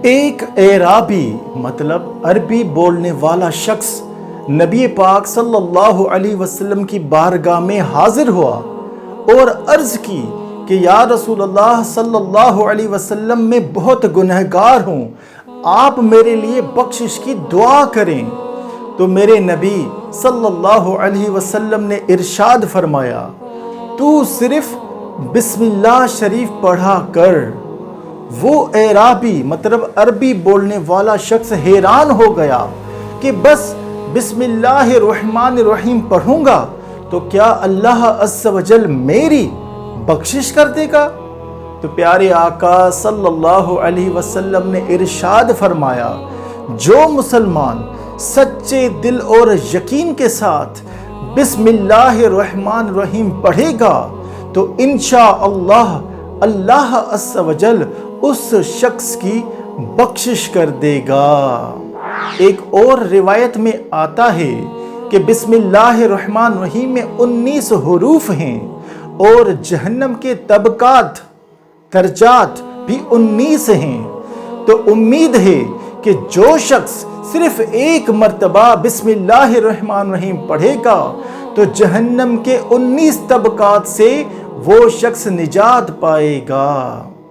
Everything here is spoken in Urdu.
ایک اعرابی مطلب عربی بولنے والا شخص نبی پاک صلی اللہ علیہ وسلم کی بارگاہ میں حاضر ہوا اور عرض کی کہ یا رسول اللہ صلی اللہ علیہ وسلم میں بہت گنہگار ہوں، آپ میرے لیے بخشش کی دعا کریں۔ تو میرے نبی صلی اللہ علیہ وسلم نے ارشاد فرمایا، تو صرف بسم اللہ شریف پڑھا کر۔ وہ اعرابی مطلب عربی بولنے والا شخص حیران ہو گیا کہ بس بسم اللہ الرحمن الرحیم پڑھوں گا تو کیا اللہ عز و جل میری بخشش کر دے گا؟ تو پیارے آقا صلی اللہ علیہ وسلم نے ارشاد فرمایا، جو مسلمان سچے دل اور یقین کے ساتھ بسم اللہ الرحمن الرحیم پڑھے گا تو انشاءاللہ اللہ عز و جل اس شخص کی بخشش کر دے گا۔ ایک اور روایت میں آتا ہے کہ بسم اللہ الرحمن الرحیم میں 19 حروف ہیں اور جہنم کے طبقات درجات بھی 19 ہیں۔ تو امید ہے کہ جو شخص صرف ایک مرتبہ بسم اللہ الرحمن الرحیم پڑھے گا تو جہنم کے 19 طبقات سے وہ شخص نجات پائے گا۔